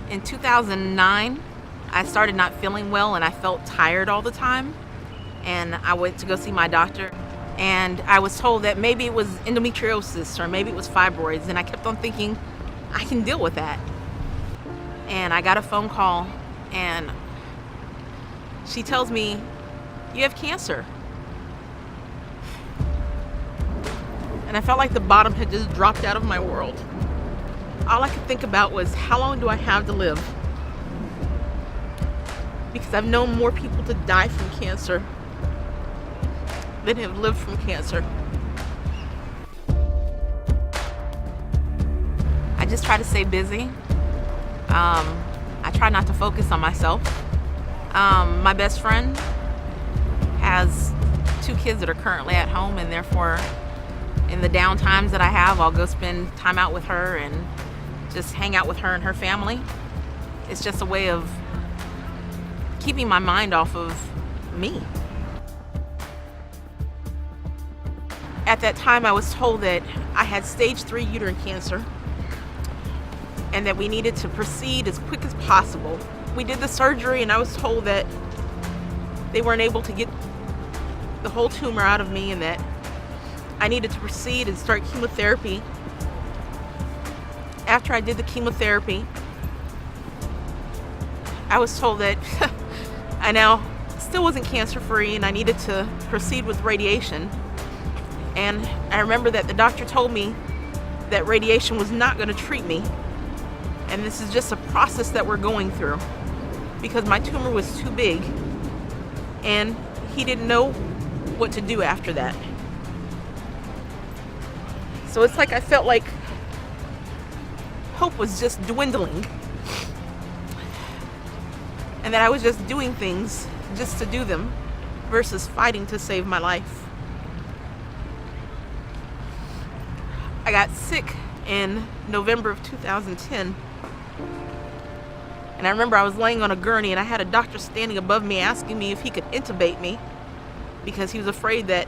In 2009, I started not feeling well and I felt tired all the time. And I went to go see my doctor. And I was told that maybe it was endometriosis or maybe it was fibroids. And I kept on thinking, I can deal with that. And I got a phone call and she tells me, you have cancer. And I felt like the bottom had just dropped out of my world. All I could think about was, how long do I have to live? Because I've known more people to die from cancer than have lived from cancer. I just try to stay busy. I try not to focus on myself. My best friend has 2 kids that are currently at home, and therefore in the down times that I have, I'll go spend time out with her and just hang out with her and her family. It's just a way of keeping my mind off of me. At that time, I was told that I had stage 3 uterine cancer and that we needed to proceed as quick as possible. We did the surgery and I was told that they weren't able to get the whole tumor out of me and that I needed to proceed and start chemotherapy. After I did the chemotherapy, I was told that I now still wasn't cancer free and I needed to proceed with radiation. And I remember that the doctor told me that radiation was not going to treat me. And this is just a process that we're going through because my tumor was too big and he didn't know what to do after that. So it's like I felt like hope was just dwindling and that I was just doing things just to do them versus fighting to save my life. I got sick in November of 2010. And I remember I was laying on a gurney and I had a doctor standing above me asking me if he could intubate me because he was afraid that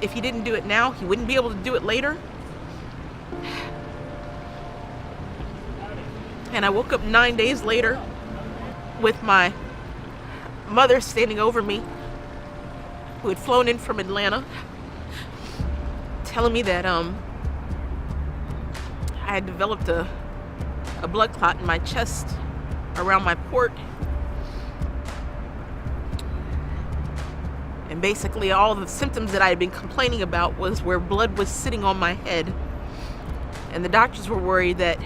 if he didn't do it now, he wouldn't be able to do it later. And I woke up 9 days later with my mother standing over me, who had flown in from Atlanta, telling me that I had developed a blood clot in my chest around my port. And basically all the symptoms that I had been complaining about was where blood was sitting on my head. And the doctors were worried that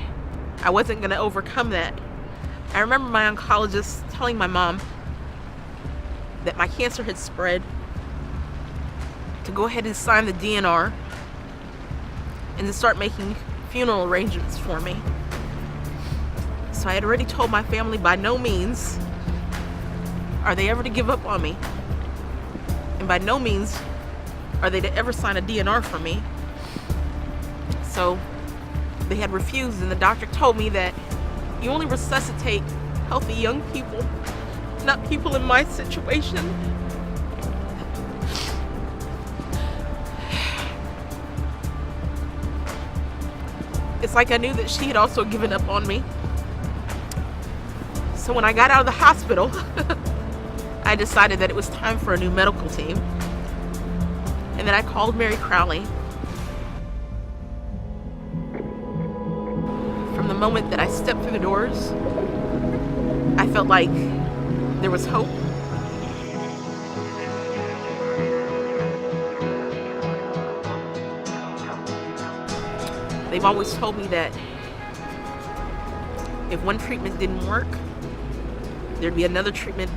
I wasn't going to overcome that. I remember my oncologist telling my mom that my cancer had spread, to go ahead and sign the DNR and to start making funeral arrangements for me. So I had already told my family by no means are they ever to give up on me. And by no means are they to ever sign a DNR for me. So they had refused, and the doctor told me that you only resuscitate healthy young people, not people in my situation. It's like I knew that she had also given up on me. So when I got out of the hospital, I decided that it was time for a new medical team. And then I called Mary Crowley. From the moment that I stepped through the doors, I felt like there was hope. They've always told me that if one treatment didn't work, there'd be another treatment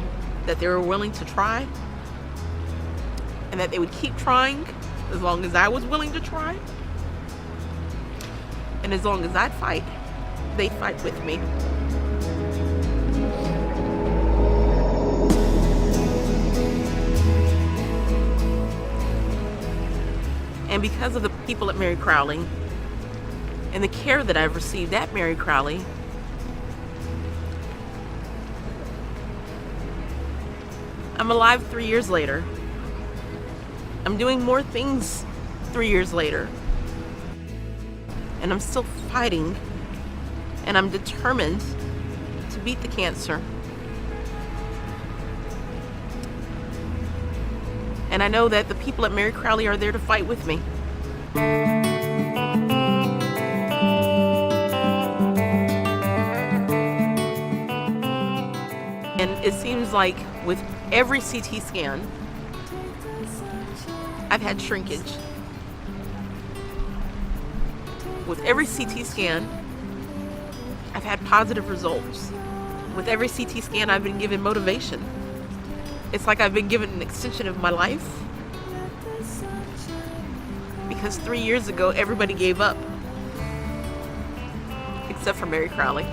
that they were willing to try, and that they would keep trying as long as I was willing to try. And as long as I'd fight, they'd fight with me. And because of the people at Mary Crowley and the care that I've received at Mary Crowley, I'm alive 3 years later. I'm doing more things 3 years later. And I'm still fighting And I'm determined to beat the cancer. And I know that the people at Mary Crowley are there to fight with me. And it seems like with every CT scan, I've had shrinkage. With every CT scan, I've had positive results. With every CT scan, I've been given motivation. It's like I've been given an extension of my life. Because 3 years ago, everybody gave up. Except for Mary Crowley.